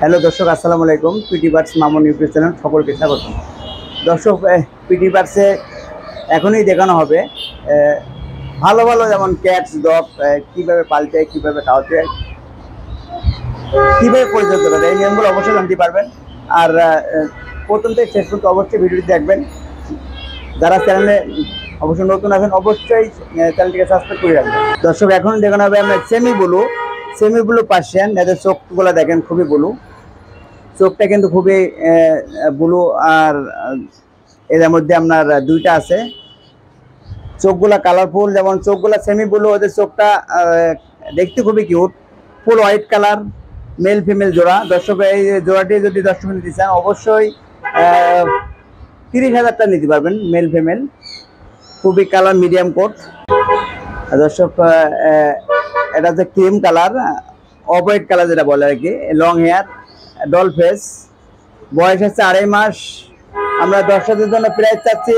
Hello দর্শক, আসসালামু আলাইকুম। PT birds Mamun YouTube channel সকলকে স্বাগত। দর্শক, পিটি বার্ডসে এখনই দেখানো হবে ভালো ভালো যেমন ক্যাটস, ডগ কীভাবে পালতে, কীভাবে খাওয়াতে, কীভাবে পরিচর্যা করে, এই নিয়মগুলো অবশ্যই জানতে পারবেন। আর প্রথম থেকে শেষ পর্যন্ত অবশ্যই ভিডিওটি দেখবেন। যারা চ্যানেলে অবশ্যই নতুন আছেন অবশ্যই চ্যানেলটিকে সাবস্ক্রাইব করে রাখবেন। দর্শক, এখন দেখানো হবে আমরা সেমি ব্লু পার্সিয়ান। এদের চোখগুলো দেখেন খুবই ব্লু, চোখটা কিন্তু খুবই ব্লু। আর এদের মধ্যে আপনার দুইটা আছে, চোখগুলা কালারফুল, যেমন চোখগুলা সেমি ব্লু, ওদের চোখটা দেখতে খুবই কিউট, ফুল হোয়াইট কালার, মেল ফিমেল জোড়া। দর্শক, এই জোড়াটি যদি দর্শক নিতে চান অবশ্যই 30,000 টাকা নিতে পারবেন, মেল ফিমেল, খুবই কালার মিডিয়াম কোট। দর্শক, এটা হচ্ছে cream colour, off white colour যেটা বলে আর কি, লং হেয়ার, ডল ফেস, বয়স হচ্ছে 2.5 মাস। আমরা দর্শকদের জন্য প্রাইস চাচ্ছি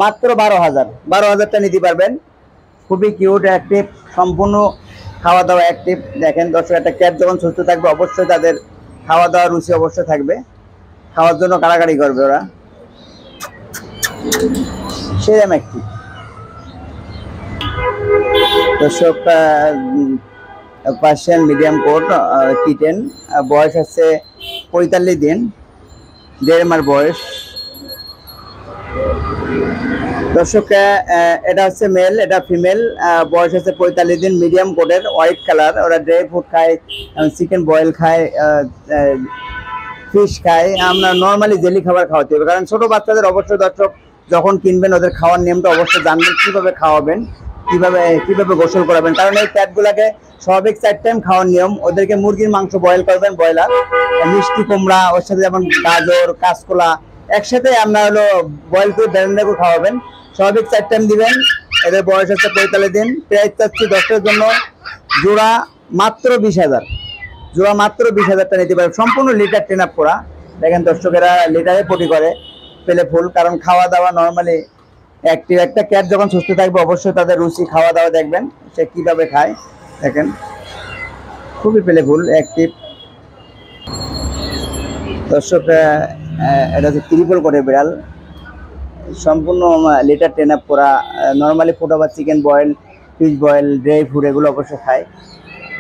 মাত্র 12,000 টাকা নিতে পারবেন। খুবই কিউট, অ্যাক্টিভ, সম্পূর্ণ খাওয়া দাওয়া অ্যাক্টিভ। দেখেন দর্শক, একটা ক্যাট যখন সুস্থ থাকবে অবশ্যই তাদের খাওয়া দাওয়ার রুচি অবশ্যই থাকবে, খাওয়ার জন্য কাড়াকাড়ি করবে ওরা, সেরকম অ্যাক্টিভ। দর্শক, পার্সিয়ান মিডিয়াম কোট কিটেন, বয়স হচ্ছে 45 দিন, 1.5 মাস বয়স। দর্শক, এটা হচ্ছে মেল, এটা ফিমেল, বয়স হচ্ছে 45 দিন, মিডিয়াম কোটের, হোয়াইট কালার। ওরা ড্রাই ফ্রুট খায়, চিকেন বয়েল খায়, ফিশ খায়। আমরা নর্মালি জেলি খাবার খাওয়াতে হবে, কারণ ছোট বাচ্চাদের অবশ্যই দর্শক যখন কিনবেন ওদের খাওয়ার নিয়মটা অবশ্যই জানবেন, কিভাবে খাওয়াবেন, কিভাবে গোসল করাবেন। কারণ এই ক্যাটগুলাকে স্বাভাবিক 4 টাইম খাওয়ার নিয়ম। ওদেরকে মুরগির মাংস বয়েল করবেন, ব্রয়লার, মিষ্টি কুমড়া, ওর সাথে যেমন গাজর, কাঁচকলা একসাথে আপনার হলো বয়েল করে ব্যারেন্ডা করে খাওয়াবেন, স্বাভাবিক 4 টাইম দিবেন। এদের বয়স হচ্ছে 45 দিন। প্রাইস চাচ্ছি দর্শকের জন্য জোড়া মাত্র 20,000, জোড়া মাত্র 20,000 টাকা নিতে পারবে, সম্পূর্ণ লিটার ট্রেন আপ করা। দেখেন দর্শকেরা লিটারে পটি করে, পেলে ফুল, কারণ খাওয়া দাওয়া নর্মালি অ্যাক্টিভ। একটা ক্যাট যখন সুস্থ থাকবে অবশ্যই তাদের রুচি, খাওয়া দাওয়া দেখবেন সে কিভাবে খায়। দেখেন খুবই পেলে ফুল, অ্যাক্টিভ। দর্শক, এটা হচ্ছে ট্রিপল কোটের বিড়াল, সম্পূর্ণ লিটার ট্রেন আপ করা। নর্মালি ফুড আবার chicken boil, fish boil, dry food এগুলো অবশ্যই খায়।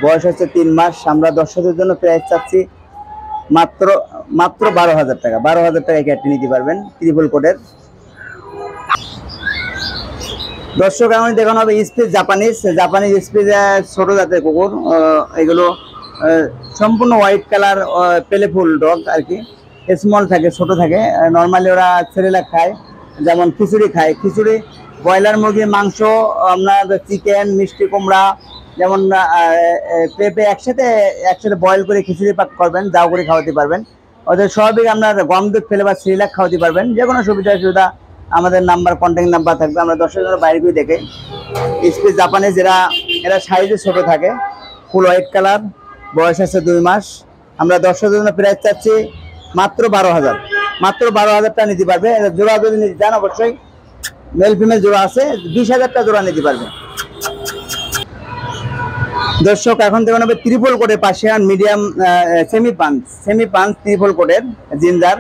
বয়স হচ্ছে 3 মাস। আমরা দর্শকদের জন্য প্রাইস চাচ্ছি মাত্র 12,000 টাকা। 12,000 টাকা ক্যাটটি নিতে পারবেন, ট্রিপল কোটের। দর্শক, আমি দেখানো হবে স্পিচ জাপানিজ স্পিচ, ছোট জাতের কুকুর। এগুলো সম্পূর্ণ হোয়াইট কালার, পেলে ফুল ডগ আর কি, স্মল থাকে, ছোট থাকে। নর্মালি ওরা সেরেলাক খায়, যেমন খিচুড়ি খায়, খিচুড়ি, ব্রয়লার মুরগির মাংস, আপনার চিকেন, মিষ্টি কুমড়া, যেমন পেঁপে একসাথে বয়েল করে খিচুড়ি পাক করবেন, যাও করে খাওয়াতে পারবেন। ওদের স্বাভাবিক আপনার গম দুধ ফেলে বা সিরিলাক খাওয়াতে পারবেন। যে কোনো সুবিধা আমাদের নাম্বার, কন্ট্যাক্ট নাম্বার থাকবে। আমরা দর্শকের বাইরে গিয়ে দেখে স্পিচ জাপানিজ, এরা সাইজে ছোট থাকে, ফুল হোয়াইট কালার, বয়স আছে 2 মাস। আমরা দর্শকের জন্য প্রাইস চাচ্ছি মাত্র 12,000 টাকা নিতে পারবে। জোড়া যদি নিতে চান অবশ্যই মেল ফিমেল জোড়া আছে, 20,000 টাকা জোড়া নিতে পারবে। দর্শক, এখন দেখুন হবে ট্রিপল কোটের Persian medium, semi punch triple কোটের জিঞ্জার।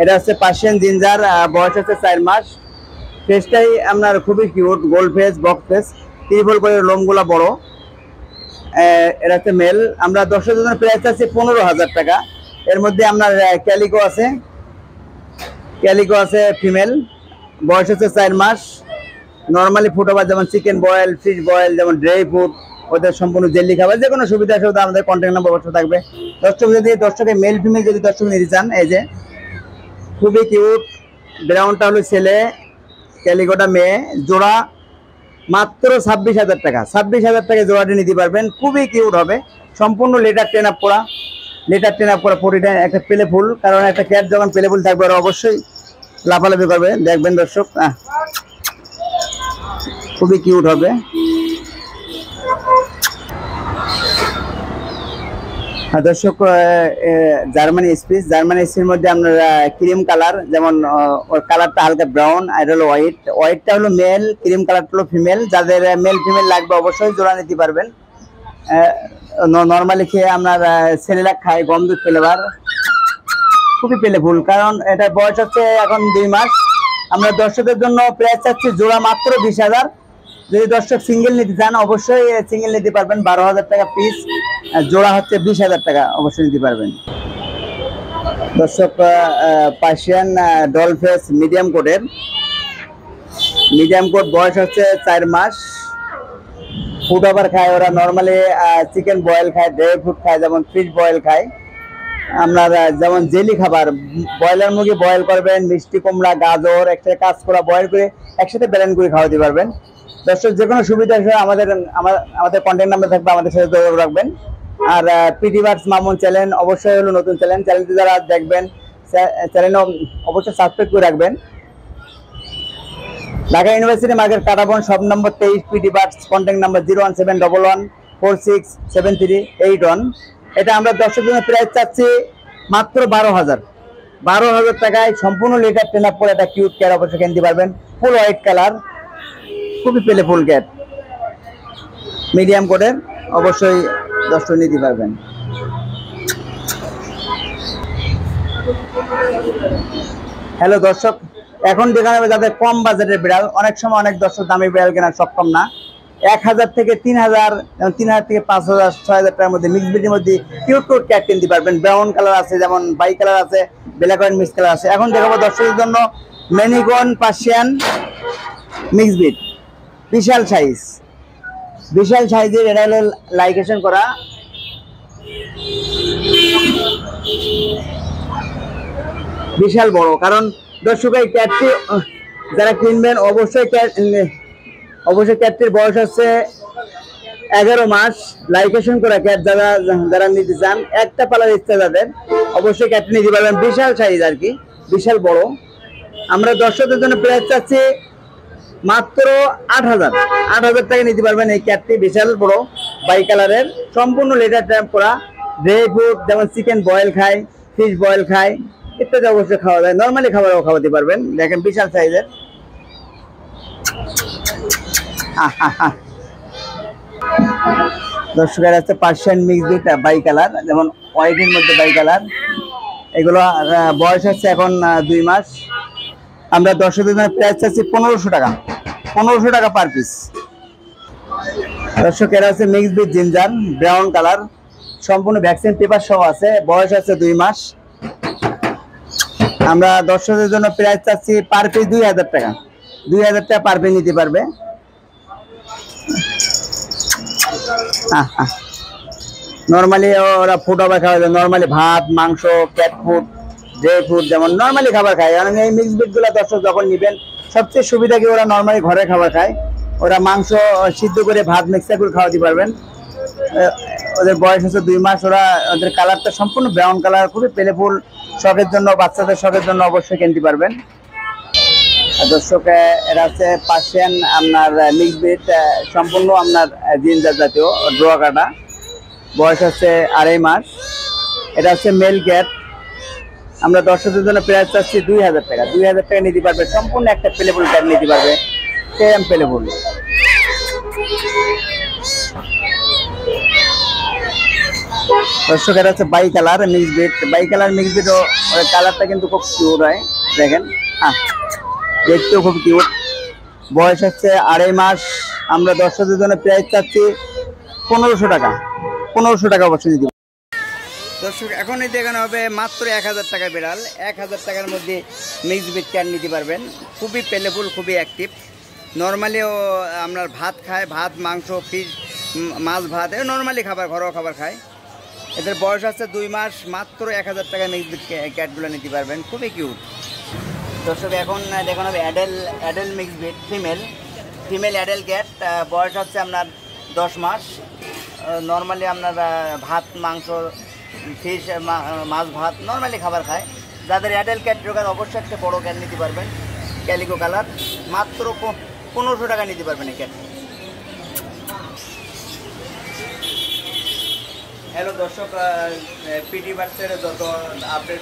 এটা হচ্ছে পার্সিয়ান জিঞ্জার, বয়স হচ্ছে 4 মাস। ফেসটাই আপনার খুবই cute, gold face, box face, triple কোটের লোমগুলা বড়। এটা হচ্ছে মেল। আমরা দর্শকের জন্য প্রাইস আছে 15,000 টাকা। এর মধ্যে আপনার ক্যালিকো আছে ফিমেল, বয়স হচ্ছে 4 মাস। নর্মালি ফুড আবার যেমন চিকেন বয়েল, ফিশ বয়েল, যেমন ড্রাই ফুড, ওদের সম্পূর্ণ জেলি খাবার, যে কোনো সুবিধা আমাদের কন্ট্যাক্ট নাম্বার অবশ্যই থাকবে। দর্শকের মেল ফিমেল যদি দর্শক নিতে চান, এই যে খুবই কিউট, ব্রাউনটা হলো ছেলে, ক্যালিকোটা মেয়ে, জোড়া মাত্র 26,000 টাকা। 26,000 টাকা জোড়াটি নিতে পারবেন, খুবই কিউট হবে, সম্পূর্ণ লিটার ট্রেন আপ করা, প্রতিটা একটা পেলে ফুল। কারণ একটা ক্যাট যখন পেলে ফুল থাকবে ওরা অবশ্যই লাফালাফি করবে, দেখবেন দর্শক, খুবই কিউট হবে। দর্শক, জার্মানি স্পিচের মধ্যে আপনারা ক্রিম কালার, যেমন ওর কালারটা হালকা ব্রাউন, আর হলো হোয়াইটটা হলো মেল, ক্রিম কালারটা হলো ফিমেল। যাদের মেল ফিমেল লাগবে অবশ্যই জোড়া নিতে পারবেন। নর্মালি খেয়ে আপনার সেরেলাক খায়, গম দুধ ফ্লেভার, খুবই পেলেফুল। কারণ এটা বয়স হচ্ছে এখন 2 মাস। আমরা দর্শকদের জন্য প্রাইস চাচ্ছি জোড়া মাত্র 20,000। যদি দর্শক সিঙ্গেল নিতে চান অবশ্যই সিঙ্গেল নিতে পারবেন, 12,000 টাকা পিস। জোড়া হচ্ছে 20,000 টাকা, অবশ্যই নিতে পারবেন। দর্শক পার্সিয়ান ডলফেস মিডিয়াম কোটের, মিডিয়াম কোট, বয়স হচ্ছে 4 মাস। ফুড ওভার খায় ওরা, নর্মালি চিকেন বয়েল খায়, ড্রাই ফ্রুট খায়, যেমন ফিশ বয়েল খায়। আপনার যেমন জেলি খাবার, ব্রয়লার মুরগি বয়েল করবেন, মিষ্টি কুমড়া, গাজর একসাথে কাজ করা বয়েল করে একসাথে ব্লেন্ড করে খাওয়াতে পারবেন। দর্শক যে কোনো সুবিধা হিসেবে আমাদের কন্ট্যাক্ট নাম্বার থাকবে, আমাদের সাথে যোগাযোগ রাখবেন। আর পিটি বার্ডস মামুন চ্যানেল অবশ্যই হলো নতুন চ্যানেল, চ্যানেলটি যারা দেখবেন চ্যানেল অবশ্যই সাবস্ক্রাইব করে রাখবেন। Dhaka university market, Katabon, shop number 23, PT birds, contact number 01711467381। এটা আমরা দর্শকের জন্য প্রাইস চাচ্ছি মাত্র 12,000 টাকায়। সম্পূর্ণ লিটার ট্রেন আপ করে একটা কিউট ক্যাট অবশ্যই কিনতে পারবেন, ফুল হোয়াইট কালার, খুবই পেলেফুল ক্যাট, মিডিয়াম কোটের, অবশ্যই দর্শক নিতে পারবেন। হ্যালো দর্শক, এখন দেখানো হবে যাদের কম বাজেটের বিড়াল। অনেক সময় অনেক দর্শক দামি বিড়াল কেনার সক্ষম না, 1,000 থেকে 3,000, 3,000 থেকে 5,000, 6,000 টাকার মধ্যে মিক্স ব্রিডের মধ্যে কিউট ক্যাট কিনতে পারবেন। ব্রাউন কালার আছে, যেমন বাই কালার আছে, ব্ল্যাক অ্যান্ড মিক্স কালার আছে। এখন দেখাবো দর্শকদের জন্য ম্যানিকন পার্সিয়ান মিক্স ব্রিড, বিশাল সাইজের। এটা হলো লাইকেশন করা, বিশাল বড়। কারণ দর্শক এই ক্যাটটি যারা কিনবেন অবশ্যই ক্যাটটির বয়স হচ্ছে 11 মাস। লাইকেশন করা ক্যাট যারা নিতে চান, একটা পালার ইচ্ছা যাদের, অবশ্যই ক্যাটটি নিতে পারবেন। বিশাল সাইজ আর কি, বিশাল বড়। আমরা দর্শকদের জন্য প্রাইস চাচ্ছি মাত্র 8,000 টাকা নিতে পারবেন এই ক্যাটটি, বিশাল বড় বাই কালারের, সম্পূর্ণ লেটার ট্যাম্প করা, ড্রাই ফ্রুট যেমন চিকেন বয়েল খায়, ফিশ বয়েল খায় ইত্যাদি অবশ্যই খাওয়া যায়, নর্মালি খাবারও খাওয়াতে পারবেন। দেখেন বিশাল সাইজের। দর্শকের আছে Persian mix breed bi colour, যেমন হোয়াইটের মধ্যে বাই কালার। এগুলো বয়স হচ্ছে এখন 2 মাস। আমরা দর্শকদের জন্য প্রাইস চাচ্ছি 1500 টাকা পার পিস। দর্শক এরা আছে mix breed ginger, brown colour, সম্পূর্ণ ভ্যাকসিন পেপার সহ আছে, বয়স আছে 2 মাস। আমরা দর্শকদের জন্য প্রাইস চাচ্ছি পার পিস 2,000 টাকা, 2,000 টাকা পার পিস নিতে পারবে। নর্মালি ওরা ফুড ওভার খাওয়া যায়, নর্মালি ভাত, মাংস, ক্যাট ফুড, ড্রাই ফ্রুট যেমন নর্মালি খাবার খায়। কারণ এই মিক্স ব্রিড গুলা দর্শক যখন নিবেন সবচেয়ে সুবিধা কি, ওরা নর্মালি ঘরে খাবার খায়। ওরা মাংস সিদ্ধ করে ভাত মিক্সার করে খাওয়াতে পারবেন। ওদের বয়স হচ্ছে 2 মাস। ওদের কালারটা সম্পূর্ণ ব্রাউন কালার, খুবই পেলেফুল, শখের জন্য, বাচ্চাদের শখের জন্য অবশ্যই কিনতে পারবেন। দর্শক এরা হচ্ছে পার্সিয়ান আপনার মিক্স ব্রিড, সম্পূর্ণ আপনার জিঞ্জার জাতীয়, ড্রোয়া কাটা, বয়স হচ্ছে 2.5 মাস। এটা হচ্ছে মেল ক্যাট। আমরা দর্শকদের জন্য প্রাইস চাচ্ছি 2,000 টাকা, 2,000 টাকা নিতে পারবে, সম্পূর্ণ একটা পেলেফুল ক্যাট নিতে পারবে, সেম পেলেফুল। দর্শক এটা হচ্ছে bi colour mix breed, bi colour mix breed, কালারটা কিন্তু খুব কিউট হয়, দেখেন, দেখতেও খুব কিউট। বয়স হচ্ছে 2.5 মাস। আমরা দর্শকদের জন্য প্রাইস চাচ্ছি 1500 টাকা, 1500 টাকা অবশ্যই দিতে। দর্শক এখন দেখানো হবে মাত্র 1,000 টাকা বিড়াল, 1,000 টাকার মধ্যে মিক্স ব্রিড ক্যাট নিতে পারবেন, খুবই পেলেফুল, খুবই অ্যাক্টিভ। নর্মালিও আপনার ভাত খায়, ভাত, মাংস, ফিশ, মাছ, ভাত, নর্মালি খাবার, ঘরোয়া খাবার খায়। এদের বয়স হচ্ছে 2 মাস। মাত্র 1,000 টাকা মিক্স ব্রিড ক্যাটগুলো নিতে পারবেন, খুবই কিউট। দর্শক এখন দেখানো হবে Adele mix breed, female Adele cat, বয়স হচ্ছে আপনার 10 মাস। নর্মালি আপনার ভাত, মাংস, ফিশ, মাছ, ভাত নর্মালি খাবার খায়। যাদের অ্যাডেল ক্যাট দরকার অবশ্যই একটা বড়ো ক্যাট নিতে পারবেন, ক্যালিকো কালার, মাত্র 1500 টাকা নিতে পারবেন এই ক্যাট। হ্যালো দর্শক, পিটি বার্ডসের যত আপডেট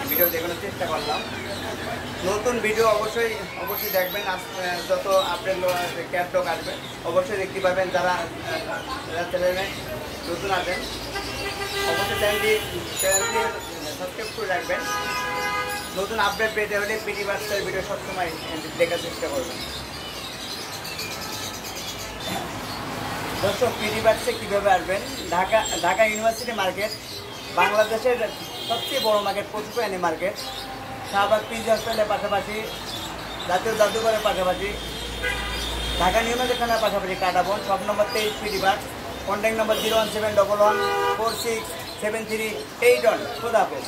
ভিডিও দেখানোর চেষ্টা করলাম। নতুন ভিডিও অবশ্যই দেখবেন, যত আপডেট ক্যাট ডগ আসবে অবশ্যই দেখতে পাবেন। যারা চ্যানেলে নতুন আছেন অবশ্যই চ্যানেলটি সাবস্ক্রাইব করে রাখবেন। নতুন আপডেট পেতে হলে পিডি বার্সের ভিডিও সবসময় দেখার চেষ্টা করবেন। দর্শক পিডি বার্সে কীভাবে আসবেন? ঢাকা ইউনিভার্সিটি মার্কেট বাংলাদেশের সবচেয়ে বড় মার্কেট, পশু প্রাণী মার্কেট। শাহবাগ পিজি হসপিটালের পাশাপাশি, জাতীয় জাদুঘরের পাশাপাশি, ঢাকা নিউ মার্কেট থানার পাশাপাশি Katabon. Shop number 23 PT birds. Contact number 01711 467381। খোদা হাফেজ।